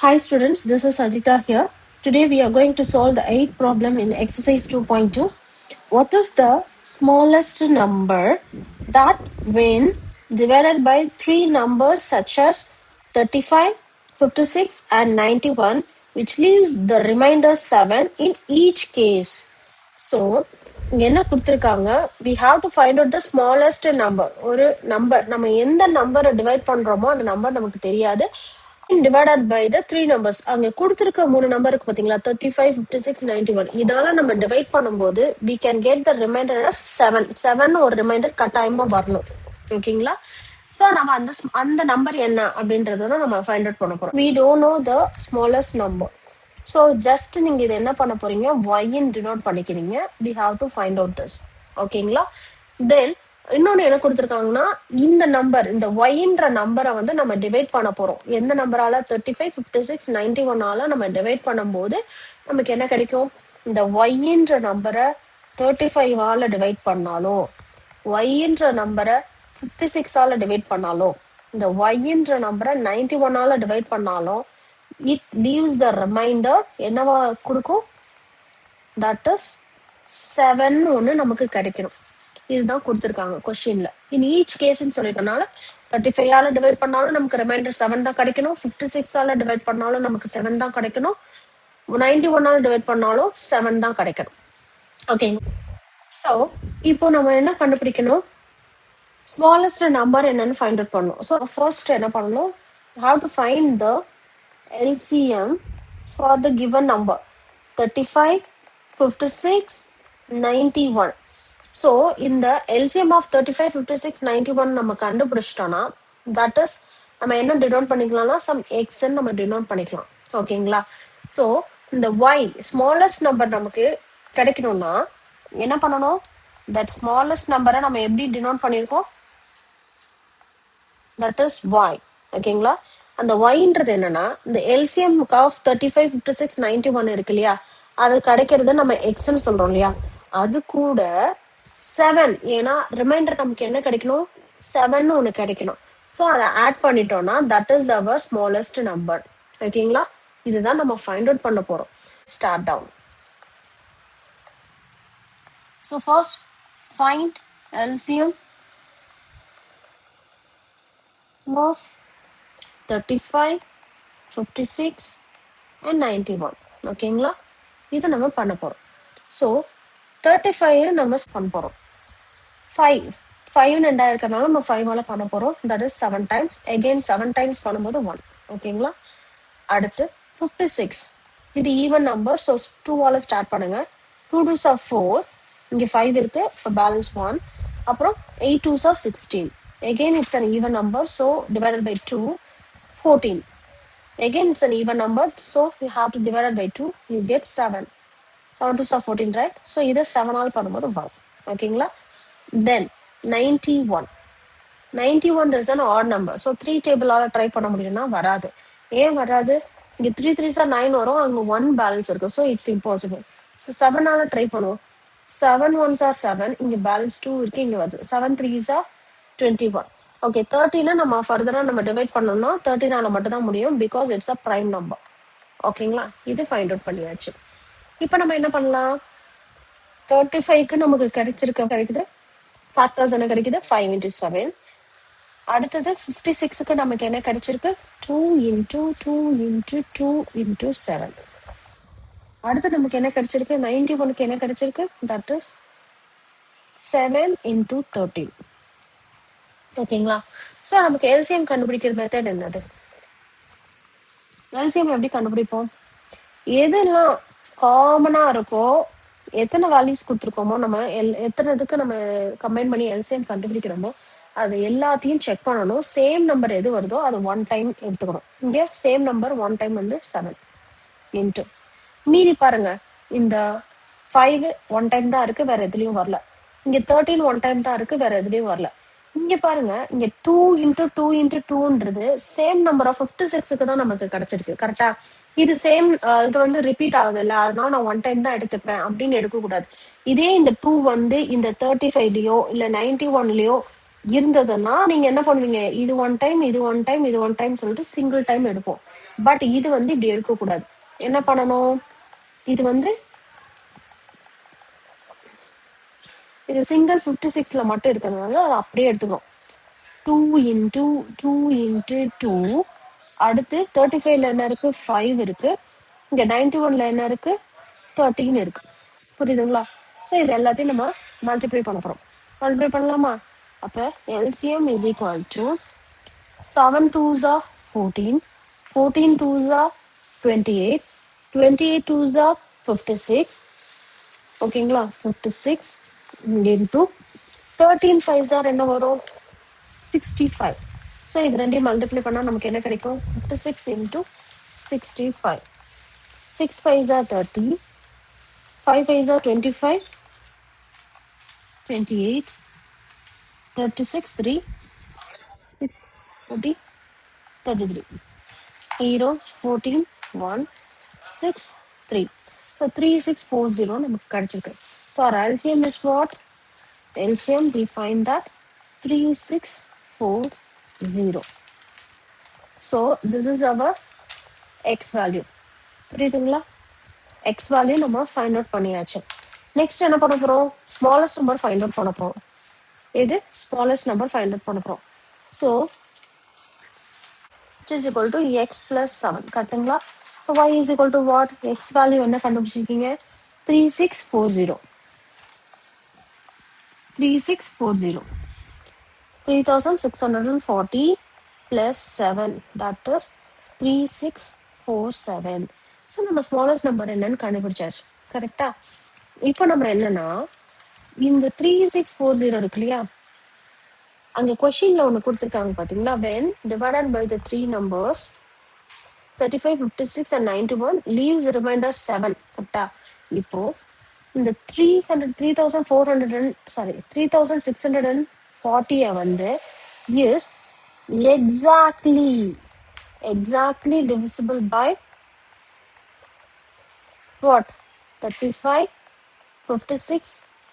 Hi students, this is Ajita here. Today we are going to solve the 8th problem in exercise 2.2. What is the smallest number that when divided by three numbers such as 35, 56 and 91 which leaves the remainder 7 in each case? So என்ன கொடுத்திருக்காங்க we have to find out the smallest number. ஒரு number நம்ம எந்த நம்பரை divide பண்றோமோ அந்த number நமக்கு தெரியாது divided by the three numbers. அங்க கொடுத்திருக்க மூணு நம்பருக்கு பாத்தீங்களா 35, 56, 91 இதெல்லாம் நம்ம டிவைட் பண்ணும்போது we can get the remainder as 7 ஒரு ரிமைண்டர் கட்டாயமா வரணும். ஓகேங்களா? சோ நம்ம அந்த நம்பர் என்ன அப்படின்றத நம்ம ஃபைண்ட் அவுட் பண்ண போறோம். we don't know the smallest number. So just நீங்க இதை என்ன பண்ண போறீங்க ஒய்ன்னு டினோட் பண்ணிக்கிறீங்க. we have to find out this. ஓகேங்களா? தென் இன்னொன்னு என்ன கொடுத்துருக்காங்கன்னா இந்த நம்பர் இந்த ஒய்ன்ற நம்பரை வந்து நம்ம டிவைட் பண்ண போறோம். எந்த நம்பரால 35, 56, 91 நம்ம டிவைட் பண்ணும்போது நமக்கு என்ன கிடைக்கும்? இந்த ஒய்ன்ற நம்பரை 35 டிவைட் பண்ணாலும் ஒய்ன்ற நம்பரை 56 டிவைட் பண்ணாலும் இந்த ஒய்ன்ற நம்பரை 91 டிவைட் பண்ணாலும் it leaves the remainder என்னவா கொடுக்கும்? தட் இஸ் 7 ஒன்று நமக்கு கிடைக்கணும். இதுதான் கொடுத்துருக்காங்க கொஸ்டின்ல. இன் ஈச் கேஸ்ன்னு சொல்லிட்டனால 35 டிவைட் பண்ணாலும் நமக்கு ரிமைண்டர் 7 தான் கிடைக்கணும். 56 டிவைட் பண்ணாலும் நமக்கு 7 தான் கிடைக்கணும். 91 டிவைட் பண்ணாலும் 7 தான் கிடைக்கணும். ஓகேங்க. ஸோ இப்போ நம்ம என்ன கண்டுபிடிக்கணும்? ஸ்மாலஸ்ட் நம்பர் என்னன்னு ஃபைண்ட் அவுட் பண்ணணும். ஸோ ஃபர்ஸ்ட் என்ன பண்ணணும்? How to find the LCM for the given number 35, 56, 91. So in the LCM of 35, 56, 91 நம்ம கண்டுபிடிச்சிட்டோம்னா that is நம்ம என்ன டினோட் பண்ணிக்கலாம்னா some x நம்ம டினோட் பண்ணிக்கலாம். ஓகேங்களா? ஸோ இந்த y ஸ்மாலஸ்ட் நம்பர் நமக்கு கிடைக்கணும்னா என்ன பண்ணணும்? that ஸ்மாலஸ்ட் நம்பரை நம்ம எப்படி டினோட் பண்ணியிருக்கோம்? that is y. ஓகேங்களா? அந்த ஒய்ன்றது என்னன்னா இந்த எல்சிஎம் ஆஃப் 35, 56, 91 இருக்கு இல்லையா, அது கிடைக்கிறது நம்ம எக்ஸ்ன்னு சொல்றோம் இல்லையா, அது கூட 7 ஏன்னா ரிமைண்டர் நமக்கு என்ன கிடைக்கணும்? 7 ஒன்று கிடைக்கணும். ஸோ அதை ஆட் பண்ணிட்டோம்னா that is our smallest number. ஓகேங்களா? இதுதான் நம்ம ஃபைண்ட் அவுட் பண்ண போறோம். Start down. So first find LCM of 35, 56 and 91. ஓகேங்களா? இதை நம்ம பண்ண போறோம். ஸோ 35 நம்ம பண்ண போறோம். 5 ரெண்டா இருக்கிறதுனால நம்ம 5 பண்ண போறோம். That is 7 times. Again 7 times பண்ணும்போது 1. ஓகேங்களா? அடுத்து 56 இது ஈவன் நம்பர். ஸோ 2 ஸ்டார்ட் பண்ணுங்க. 2 2s are 4. இங்க 5 இருக்கு. பேலன்ஸ் 1. அப்புறம் 8 2s are 16. Again it's an even number, so divided by 2, 14. Again it's an even number, so you have to divide it by 2, you get 7. 7 2s are 14, right? So either 7 பண்ணும்போது வரும். ஓகேங்களா? Then 91. 91 is an odd number, so 3 டேபிளால try பண்ண முடியும்னா வராது. ஏன் வராது? இங்க 3 3s are 9 வரும், அங்க 1 பேலன்ஸ் இருக்கு, so it's impossible. So 7 try பண்ணுவோம். 7 1s are 7, இங்க பேலன்ஸ் 2 இருக்கு, இங்க வருது. 7 3s are 21. ஓகே, 13 நம்ம ஃபர்தரா நம்ம டிவைட் பண்ணோம்னா 13 மட்டும் தான் முடியும், because it's a prime number. ஓகேங்களா? இது ஃபைண்ட் அவுட் பண்ணியாச்சு. இப்போ நம்ம என்ன பண்ணலாம்? 35க்கு நமக்கு கிடைக்குது ஃபேக்டர்ஸ் என்ன கிடைக்குது? 5 into 7. அடுத்தது 56க்கு நமக்கு என்ன கிடைச்சிருக்கு? 2 into 2 into 2 into 7. அடுத்து நமக்கு என்ன கிடைச்சிருக்கு? 91க்கு என்ன கிடைச்சிருக்கு? That is 7 into 13. ஓகேங்களா? ஸோ நமக்கு எல்சிஎம் கண்டுபிடிக்கிற மெத்தட் என்னது? எல்சிஎம் எப்படி கண்டுபிடிப்போம்? எதெல்லாம் காமனா இருக்கோ, எத்தனை வேல்யூஸ் கொடுத்துருக்கோமோ, நம்ம எத்தனை இதுக்கு நம்ம கம்பைன் பண்ணி எல்சிஎம் கண்டுபிடிக்கிறோமோ அது எல்லாத்தையும் செக் பண்ணணும். சேம் நம்பர் எது வருதோ அது 1 டைம் எடுத்துக்கணும். இங்க சேம் நம்பர் 1 டைம் வந்து 7 இன்ட்டு மீதி பாருங்க, இந்த 5 1 டைம் தான் இருக்கு, வேற எதுலயும் வரல. இங்க 13 1 டைம் தான் இருக்கு, வேற எதுலயும் வரல. இங்க பாருங்க, இங்க 2 into 2 into 2ன்றது சேம் நம்பர் ஆஃப் 56க்கு தான் நமக்கு கிடைச்சிருக்கு. கரெக்டா? இது சேம் இது வந்து ரிப்பீட் ஆகுது இல்ல, அதனால நான் 1 டைம் தான் எடுத்துப்பேன் அப்படின்னு எடுக்க கூடாது. இதே இந்த 2 வந்து இந்த 35லயோ இல்ல 91லயோ இருந்ததுன்னா நீங்க என்ன பண்ணுவீங்க, இது ஒன் டைம் இது ஒன் டைம் இது ஒன் டைம் சொல்லிட்டு சிங்கிள் டைம் எடுப்போம். பட் இது வந்து இப்படி எடுக்கக்கூடாது. என்ன பண்ணணும், இது வந்து இது சிங்கிள் 56ல மட்டும் இருக்கிறதுனால அதை அப்படியே எடுத்துக்கிறோம். 2 into 2 அடுத்து 35ல என்ன இருக்கு, 5 இருக்கு. இங்க 91ல என்ன இருக்கு, 13 இருக்கு. புரியுதுங்களா? ஸோ இது எல்லாத்தையும் நம்ம மல்டிப்ளை பண்ண போறோம். மல்டிப்ளை பண்ணலாமா? அப்ப LCM is equal to 7 2s are 14, 14 2s are 28, 28 2s are 56. ஓகேங்களா? 56 into 13 5s are என்ன வரும், 65. ஸோ இது ரெண்டையும் மல்டிப்ளை பண்ணால் நமக்கு என்ன கிடைக்கும், 56 into 65. 6 5s are 30, 5 5s are 25, 28, 36, 3, 6, 30, 33. 0, 14, 1, 6, 3. So 3640 நமக்கு கிடைச்சிருக்கு. So our LCM is what? LCM we find that 3640. So this is our X value. புரியுதுங்களா? X value நம்ம find out பண்ணியாச்சு. Next என்ன பண்ண போறோம், smallest number find out பண்ண போறோம். இது smallest number find out பண்ண போறோம். So which is equal to x plus 7. கரெக்டுங்களா? So y is equal to what? X value என்ன கண்டுபிடிச்சிருக்கீங்க, 3640. 3640. 3640 plus 7, that is 3647. ஸோ நம்ம ஸ்மாலஸ்ட் நம்பர் என்னன்னு கண்டுபிடிச்சாச்சு. கரெக்டா? இப்போ நம்ம என்னன்னா இந்த 3640 இருக்கு இல்லையா, அங்க கொஸ்டின்ல ஒண்ணு கொடுத்துருக்காங்க பாத்தீங்களா, when divided by the three numbers 35, 56 and 91 leaves remainder 7. கரெக்டா? இப்போ இந்த 3640 வந்து is exactly divisible by what, 35, 56,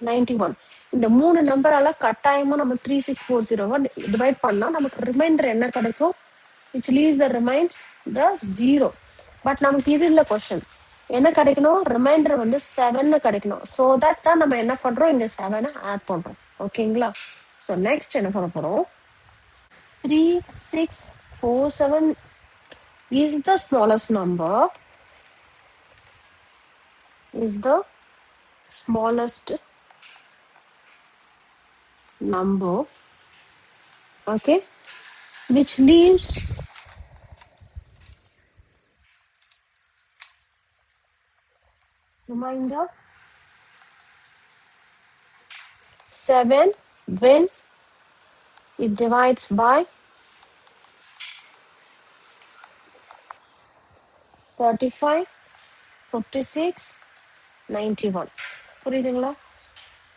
91. இந்த மூணு நம்பரால கட்டாயமா நம்ம 3640 டிவைட் பண்ணா நமக்கு ரிமைண்டர் என்ன கிடைக்கும், which leaves the remains the 0. But நமக்கு இது இல்ல கொஸ்டின், என்ன கிடைக்கணும், ரிமைண்டர் வந்து 7 கிடைக்கணும். ஸோ தட் தான் நம்ம என்ன பண்றோம், இந்த 7 ஆட் பண்றோம். ஓகேங்களா? ஸோ நெக்ஸ்ட் என்ன பண்ண போறோம், 3647 is the smallest number, is the smallest number, okay, which leaves remainder 7 when it divides by 35, 56, 91. புரியுதுங்களா?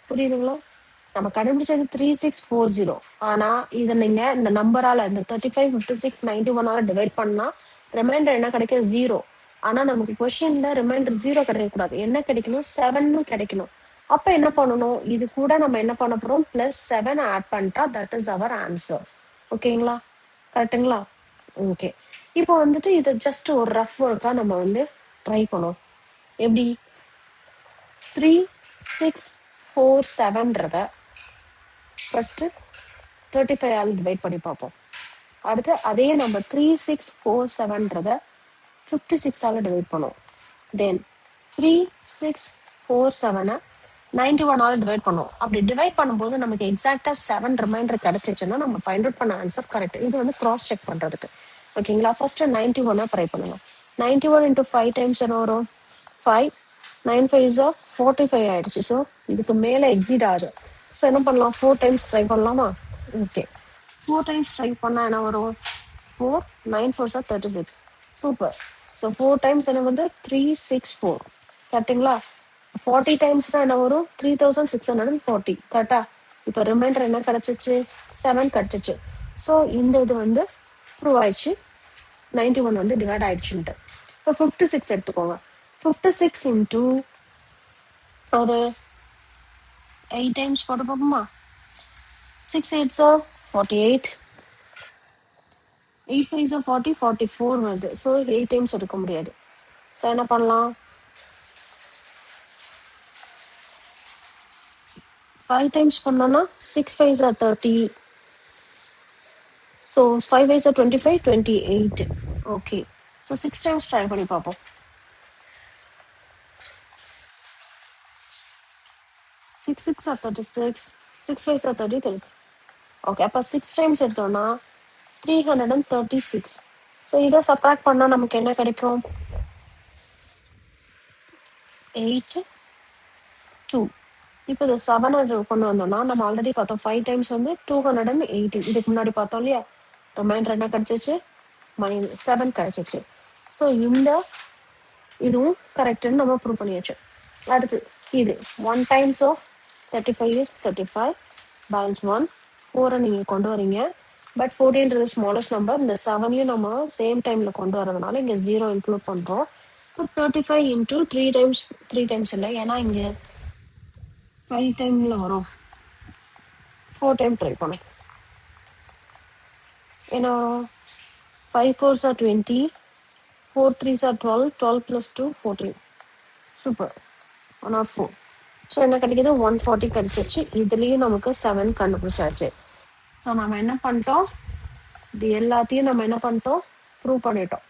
புரியுதுங்களா? நம்ம கண்டுபிடிச்சது 3640. ஆனா இதை நீங்க இந்த நம்பரால, இந்த 35, 56, 91 டிவைட் பண்ணா ரிமைண்டர் என்ன கிடைக்கும், 0. ஆனா நமக்கு கொஸ்டின்ல ரிமைண்டர் 0 கிடைக்கக்கூடாது, என்ன கிடைக்கணும், 7 கிடைக்கணும். அப்ப என்ன பண்ணணும், இது கூட நம்ம என்ன பண்ண போறோம், +7 ஆட் பண்ணிட்டா தட் இஸ் அவர் ஆன்சர். ஓகேங்களா? கரெக்டுங்களா? ஓகே. இப்போ வந்துட்டு இது ஜஸ்ட் ஒரு ரஃப் ஒர்க்கா நம்ம வந்து ட்ரை பண்ணோம். எப்படி, 3647 ஃபர்ஸ்ட் 35 டிவைட் பண்ணி பார்ப்போம். அடுத்து அதே நம்ம 3647 56 டிவைட் பண்ணுவோம். தென் 3647 91 டிவைட் பண்ணுவோம். அப்படி டிவைட் பண்ணும்போது நமக்கு எக்ஸாக்டா 7 ரிமைண்டர் கிடைச்சிச்சுன்னா நம்ம ஃபைண்ட் அவுட் பண்ண ஆன்சர் கரெக்ட். இது வந்து கிராஸ் செக் பண்றதுக்கு. ஓகேங்களா? ஃபர்ஸ்ட் 91 ட்ரை பண்ணுவோம். 91 into 5 டைம்ஸ் என்ன வரும், 5, 9 5s are 45 ஆயிடுச்சு. ஸோ இதுக்கு மேல எக்ஸிட் ஆகுது. ஸோ என்ன பண்ணலாம், 4 டைம்ஸ் ட்ரை பண்ணலாமா? ஓகே, 4 டைம்ஸ் ட்ரை பண்ணா என்ன வரும், 4, 9 4s are 36. Super. So 4 times என்ன வந்து 364. கரெக்டுங்களா? 40 டைம்ஸ் தான் என்ன வரும், 3640. கரெக்டா? இப்போ ரிமைண்டர் என்ன கிடைச்சிச்சு, 7 கிடைச்சிச்சு. ஸோ இந்த இது வந்து ப்ரூவ் ஆயிடுச்சு, 91 வந்து டிவைட் ஆயிடுச்சுன்ட்டு. இப்போ 56 எடுத்துக்கோங்க. 56 into ஒரு 8 டைம்ஸ் போட்டு பார்ப்போமா? 6 8s are 48. 8 5s are 40, 44 வருது. ஸோ 8 டைம்ஸ் எடுக்க முடியாது. ஸோ என்ன பண்ணலாம்? 5 டைம்ஸ் பண்ணோன்னா 6 5s are 30. So 5 5s are 25, 28. Okay. So 6 times try பண்ணி பார்ப்போம். 6 6 are 36. 6 5s are 30, 30. ஓகே, அப்போ 6 டைம்ஸ் எடுத்தோம்னா 336. ஸோ இதை சப்ராக்ட் பண்ணால் நமக்கு என்ன கிடைக்கும்? 8 2. இப்போ இந்த 700 கொண்டு வந்தோம்னா நம்ம ஆல்ரெடி பார்த்தோம் 5 டைம்ஸ் வந்து 280. இதுக்கு முன்னாடி பார்த்தோம் இல்லையா? ரிமைண்டர் என்ன கிடைச்சிச்சு? -7 கிடைச்சிச்சு. ஸோ இந்த இதுவும் கரெக்டுன்னு நம்ம ப்ரூவ் பண்ணியாச்சு. அடுத்து இது 1 டைம்ஸ் ஆஃப் 35 இஸ் 35. பேலன்ஸ் 1 4 நீங்கள் கொண்டு வரீங்க. பட் 14ன்றது ஸ்மாலஸ்ட் நம்பர். இந்த 7ஐயும் நம்ம சேம் டைமில் கொண்டு வரதுனால இங்கே 0 இன்க்ளூட் பண்ணுறோம். இப்போ 35 இன்ட்டு 3 டைம்ஸ் இல்லை, ஏன்னா இங்கே 5 டைம்ல வரும். 4 டைம் ட்ரை பண்ணும். ஏன்னா 5 4s are 20, 4 3s are 12, 12 plus 2 14. Super. 104. So என்ன கிடைக்குது? 140 கிடைச்சிருச்சு. இதுலேயும் நமக்கு 7 கண்டுபிடிச்சாச்சு. ஸோ நம்ம என்ன பண்ணிட்டோம்? இது எல்லாத்தையும் நம்ம என்ன பண்ணிட்டோம்? ப்ரூவ் பண்ணிட்டோம்.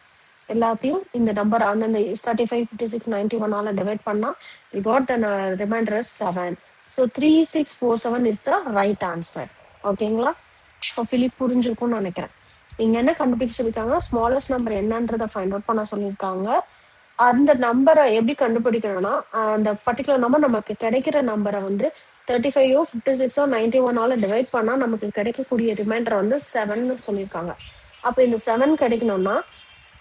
எல்லாத்தையும் இந்த நம்பர் அந்தந்த 35 56 91 டிவைட் பண்ணால் we got the remainder as 7. So 3647 is the right answer. ஓகேங்களா? இப்போ ஃபிலிப் புரிஞ்சிருக்கும்னு நினைக்கிறேன். இங்க என்ன கண்டுபிடிச்சிருக்காங்க? ஸ்மாலஸ்ட் நம்பர் என்னன்றதை ஃபைண்ட் அவுட் பண்ண சொல்லியிருக்காங்க. அந்த நம்பரை எப்படி கண்டுபிடிக்கணும்னா, அந்த பர்டிகுலர் நம்பர் நமக்கு கிடைக்கிற நம்பரை வந்து 35 56 91 டிவைட் பண்ணா நமக்கு கிடைக்கக்கூடிய ரிமைண்டர் வந்து 7 சொல்லியிருக்காங்க. அப்ப இந்த 7 கிடைக்கணும்னா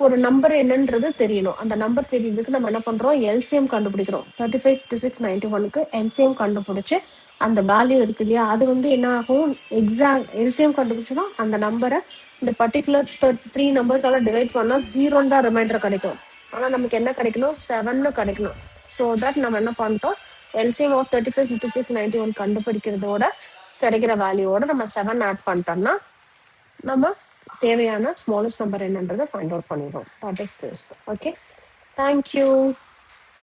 ஒரு நம்பர் என்னன்றது தெரியணும். அந்த நம்பர் தெரியறதுக்கு நம்ம என்ன பண்றோம்? எல்சிஎம் கண்டுபிடிக்கிறோம். 35 56 91க்கு எல்சிஎம் கண்டுபிடிச்சு அந்த வேல்யூ இருக்கு இல்லையா, அது வந்து என்ன ஆகும்? எக்ஸாக்ட் எல்சிஎம் கண்டுபிடிச்சுன்னா அந்த நம்பரை இந்த பர்டிகுலர் 3 நம்பர்ஸால டிவைட் பண்ணா 0 தான் ரிமைண்டர் கிடைக்கும். ஆனா நமக்கு என்ன கிடைக்கணும்? 7 கிடைக்கணும். ஸோ தட் நம்ம என்ன பண்ணிட்டோம்? எல்சிஎம் ஆஃப் 35 56 91 கண்டுபிடிக்கிறதோட கிடைக்கிற வேல்யூவோட நம்ம 7 ஆட் பண்ணிட்டோம்னா நம்ம தேவையான ஸ்மாலஸ்ட் நம்பர் என்னன்றதை ஃபைண்ட் அவுட் பண்ணிடுவோம். That is this. Okay, thank you.